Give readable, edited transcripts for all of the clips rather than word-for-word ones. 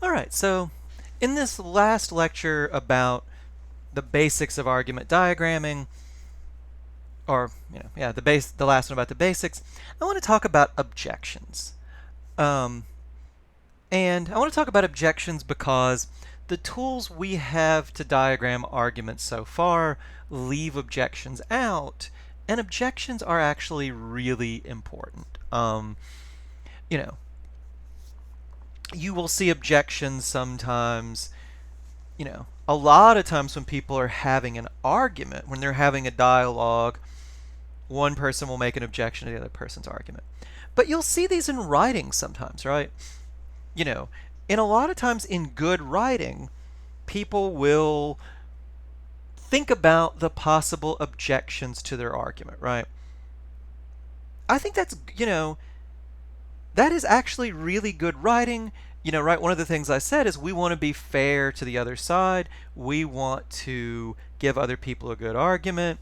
All right, so in this last lecture about the basics of argument diagramming, or the last one about the basics, I want to talk about objections. Um, and I want to talk about objections because the tools we have to diagram arguments so far leave objections out, and objections are actually really important. You know, you will see objections sometimes, a lot of times when people are having an argument, when they're having a dialogue, one person will make an objection to the other person's argument. But you'll see these in writing sometimes, right? You know, and a lot of times in good writing, people will think about the possible objections to their argument, right? I think that is actually really good writing. Right, one of the things I said is we want to be fair to the other side. We want to give other people a good argument.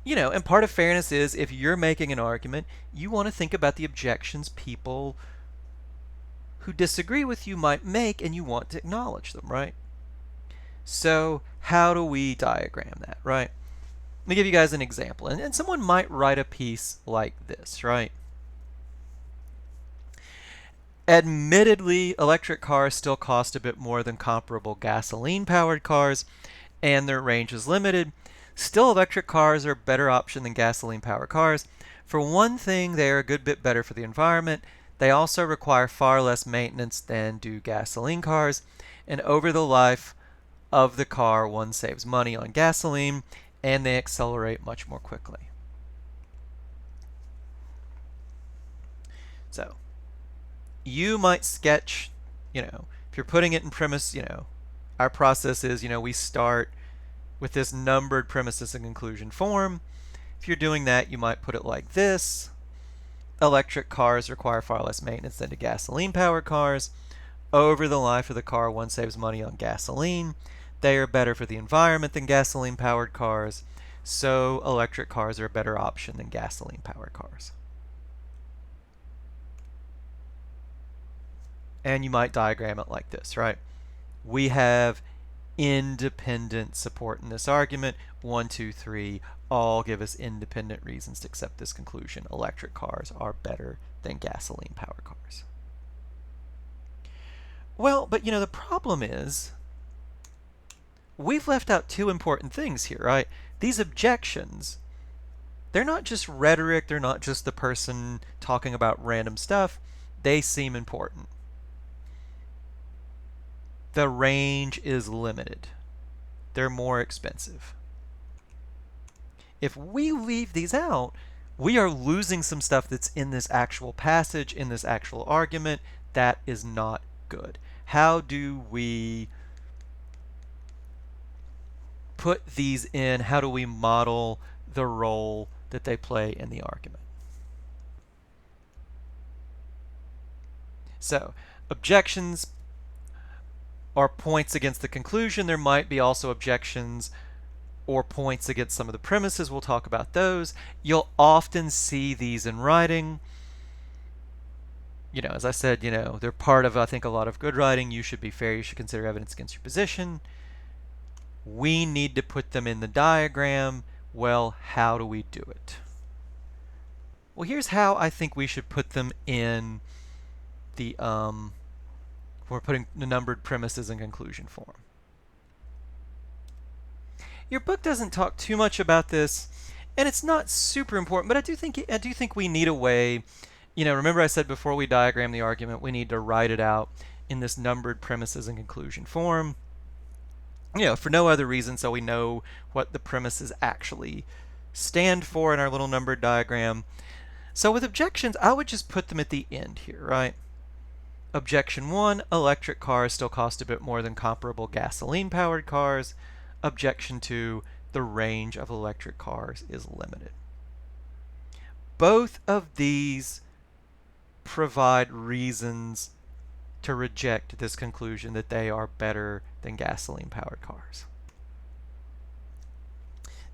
And part of fairness is if you're making an argument, you want to think about the objections people who disagree with you might make, and you want to acknowledge them, right? So how do we diagram that, right? Let me give you guys an example. And someone might write a piece like this, right? Admittedly, electric cars still cost a bit more than comparable gasoline-powered cars, and their range is limited. Still, electric cars are a better option than gasoline-powered cars. For one thing, they are a good bit better for the environment. They also require far less maintenance than do gasoline cars, and over the life of the car, one saves money on gasoline, and they accelerate much more quickly. So, you might sketch, if you're putting it in premise, our process is, we start with this numbered premises and conclusion form. If you're doing that, you might put it like this. Electric cars require far less maintenance than do gasoline-powered cars. Over the life of the car, one saves money on gasoline. They are better for the environment than gasoline-powered cars. So electric cars are a better option than gasoline-powered cars. And you might diagram it like this, right? We have independent support in this argument. 1, 2, 3 all give us independent reasons to accept this conclusion. Electric cars are better than gasoline-powered cars. Well, but the problem is we've left out two important things here, right? These objections, they're not just rhetoric, they're not just the person talking about random stuff. They seem important. The range is limited. They're more expensive. If we leave these out, we are losing some stuff that's in this actual passage, in this actual argument. That is not good. How do we put these in? How do we model the role that they play in the argument? So, objections are points against the conclusion. There might be also objections or points against some of the premises. We'll talk about those. You'll often see these in writing. As I said, they're part of, I think, a lot of good writing. You should be fair. You should consider evidence against your position. We need to put them in the diagram. Well, how do we do it? Well, here's how I think we should put them in the we're putting the numbered premises and conclusion form. Your book doesn't talk too much about this, and it's not super important, but I do think we need a way. Remember I said before we diagram the argument, we need to write it out in this numbered premises and conclusion form. For no other reason, so we know what the premises actually stand for in our little numbered diagram. So with objections, I would just put them at the end here, right? Objection 1, electric cars still cost a bit more than comparable gasoline-powered cars. Objection 2, the range of electric cars is limited. Both of these provide reasons to reject this conclusion that they are better than gasoline-powered cars.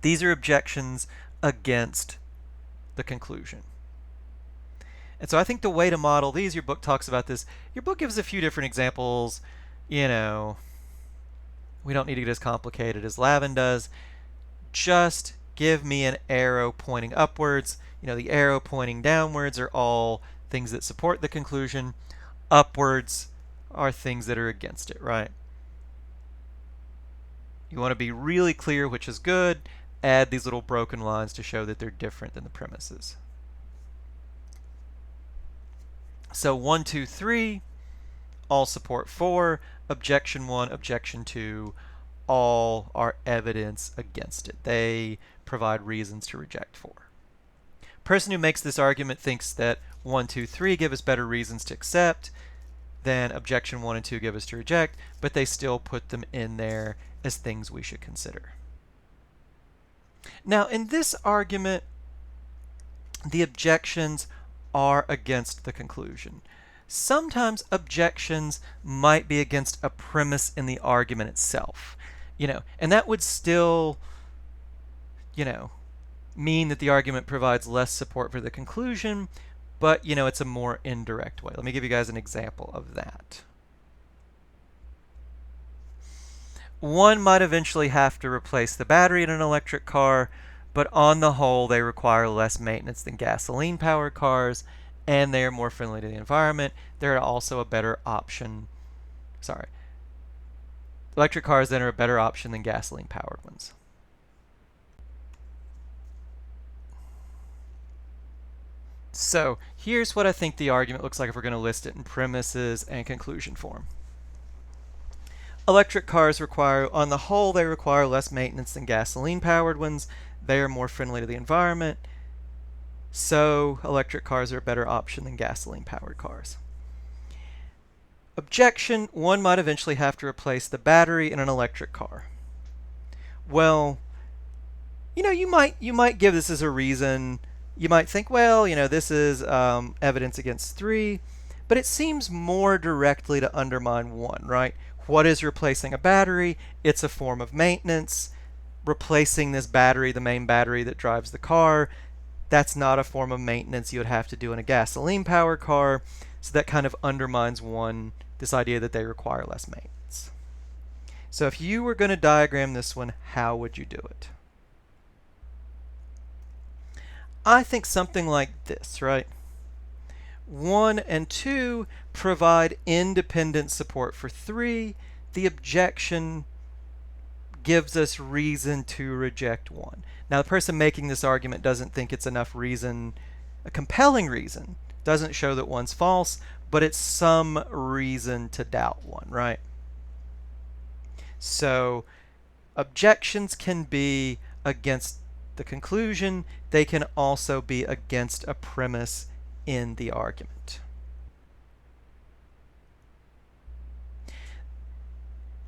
These are objections against the conclusion. And so I think the way to model these, your book talks about this. Your book gives a few different examples. You know, we don't need to get as complicated as Lavin does. Just give me an arrow pointing upwards. You know, the arrow pointing downwards are all things that support the conclusion. Upwards are things that are against it, right? You want to be really clear which is good. Add these little broken lines to show that they're different than the premises. So 1, 2, 3, all support 4. Objection 1, objection 2, all are evidence against it. They provide reasons to reject 4. Person who makes this argument thinks that 1, 2, 3 give us better reasons to accept than objection 1 and 2 give us to reject, but they still put them in there as things we should consider. Now, in this argument, the objections are against the conclusion. Sometimes objections might be against a premise in the argument itself, and that would still, mean that the argument provides less support for the conclusion, but, it's a more indirect way. Let me give you guys an example of that. One might eventually have to replace the battery in an electric car, but on the whole, they require less maintenance than gasoline-powered cars, and they are more friendly to the environment. They're also a better option. Electric cars then are a better option than gasoline-powered ones. So here's what I think the argument looks like if we're going to list it in premises and conclusion form. Electric cars require, on the whole, they require less maintenance than gasoline-powered ones. They are more friendly to the environment. So electric cars are a better option than gasoline-powered cars. Objection, one might eventually have to replace the battery in an electric car. Well, you might give this as a reason. You might think, well, this is evidence against 3, but it seems more directly to undermine 1, right? What is replacing a battery? It's a form of maintenance. Replacing this battery, the main battery that drives the car, that's not a form of maintenance you would have to do in a gasoline-powered car. So that kind of undermines 1, this idea that they require less maintenance. So if you were going to diagram this one, how would you do it? I think something like this, right? 1 and 2 provide independent support for 3. The objection gives us reason to reject 1. Now, the person making this argument doesn't think it's enough reason, a compelling reason, doesn't show that 1's false, but it's some reason to doubt 1, right? So, objections can be against the conclusion. They can also be against a premise in the argument.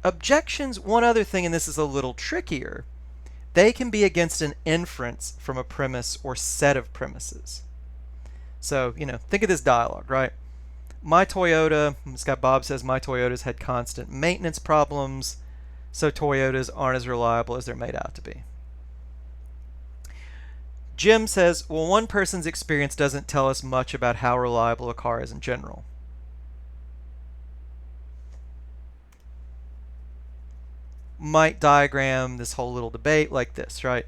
Objections, one other thing, and this is a little trickier, they can be against an inference from a premise or set of premises. So, think of this dialogue, right? My Toyota, this guy Bob says, my Toyotas had constant maintenance problems, so Toyotas aren't as reliable as they're made out to be. Jim says, well, one person's experience doesn't tell us much about how reliable a car is in general. Might diagram this whole little debate like this, right?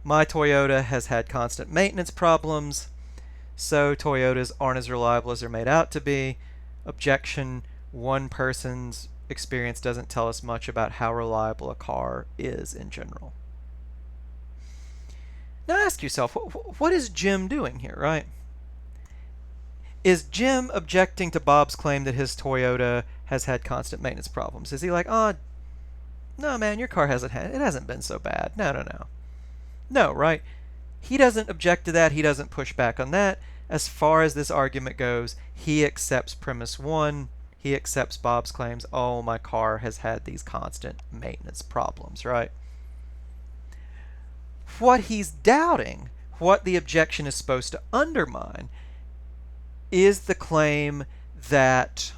My Toyota has had constant maintenance problems, so Toyotas aren't as reliable as they're made out to be. Objection, one person's experience doesn't tell us much about how reliable a car is in general. Now ask yourself, what is Jim doing here, right? Is Jim objecting to Bob's claim that his Toyota has had constant maintenance problems? Is he like, oh, no, man, your car hasn't been so bad. No. No, right? He doesn't object to that. He doesn't push back on that. As far as this argument goes, he accepts premise 1. He accepts Bob's claims, oh, my car has had these constant maintenance problems, right? What he's doubting, what the objection is supposed to undermine, is the claim that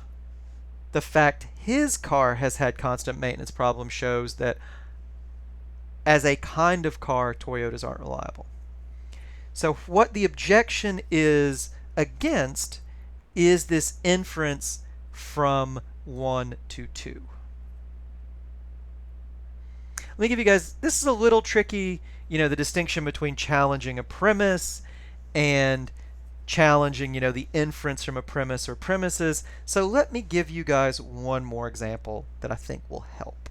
the fact his car has had constant maintenance problems shows that as a kind of car, Toyotas aren't reliable. So what the objection is against is this inference from 1 to 2. Let me give you guys, this is a little tricky, the distinction between challenging a premise and challenging, the inference from a premise or premises. So let me give you guys one more example that I think will help.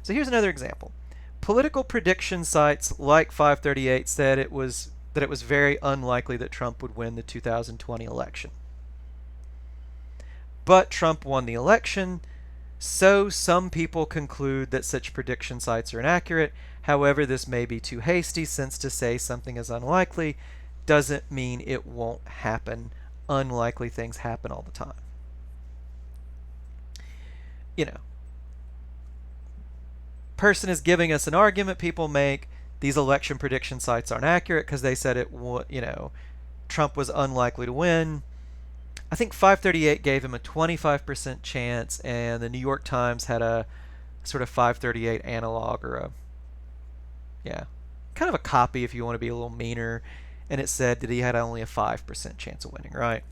So here's another example. Political prediction sites like 538 said it was very unlikely that Trump would win the 2020 election. But Trump won the election, so some people conclude that such prediction sites are inaccurate. However, this may be too hasty, since to say something is unlikely doesn't mean it won't happen. Unlikely things happen all the time. Person is giving us an argument people make. These election prediction sites aren't accurate because they said Trump was unlikely to win. I think 538 gave him a 25% chance, and the New York Times had a sort of 538 analog, or kind of a copy if you want to be a little meaner, and it said that he had only a 5% chance of winning, right?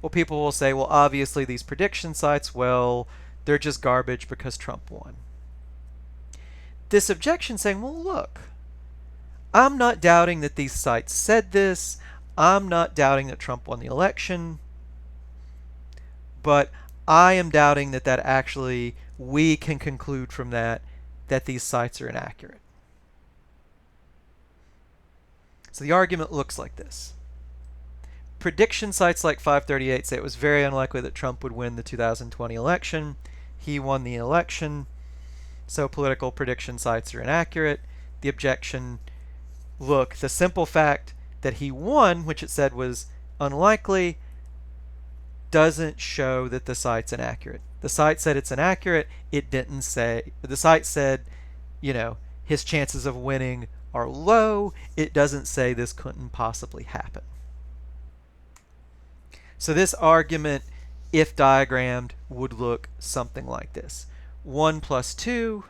Well, people will say, well, obviously these prediction sites, well, they're just garbage because Trump won. This objection saying, well, look, I'm not doubting that these sites said this. I'm not doubting that Trump won the election. But I am doubting that actually we can conclude from that these sites are inaccurate. So the argument looks like this. Prediction sites like 538 say it was very unlikely that Trump would win the 2020 election. He won the election. So political prediction sites are inaccurate. The objection, look, the simple fact that he won, which it said was unlikely, doesn't show that the site's inaccurate. The site said it's inaccurate. It didn't say, the site said, his chances of winning are low. It doesn't say this couldn't possibly happen. So this argument, if diagrammed, would look something like this. 1 plus 2.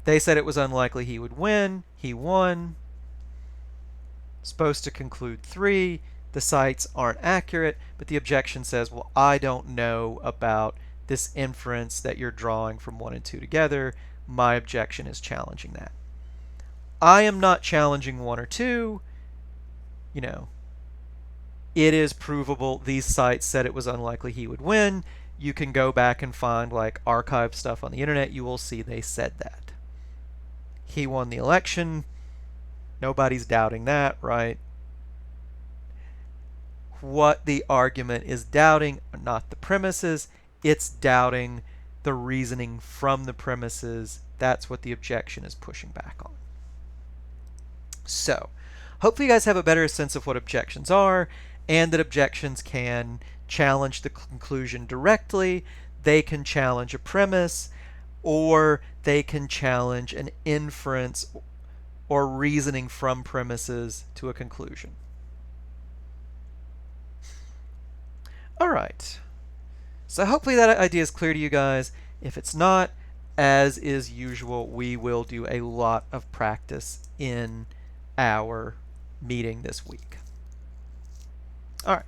They said it was unlikely he would win. He won. Supposed to conclude 3. The sites aren't accurate, but the objection says, well, I don't know about this inference that you're drawing from 1 and 2 together. My objection is challenging that. I am not challenging 1 or 2. It is provable. These sites said it was unlikely he would win. You can go back and find archived stuff on the internet. You will see they said that. He won the election. Nobody's doubting that, right? What the argument is doubting are not the premises. It's doubting the reasoning from the premises. That's what the objection is pushing back on. So, hopefully you guys have a better sense of what objections are, and that objections can challenge the conclusion directly. They can challenge a premise, or they can challenge an inference or reasoning from premises to a conclusion. All right. So hopefully that idea is clear to you guys. If it's not, as is usual, we will do a lot of practice in our meeting this week. All right.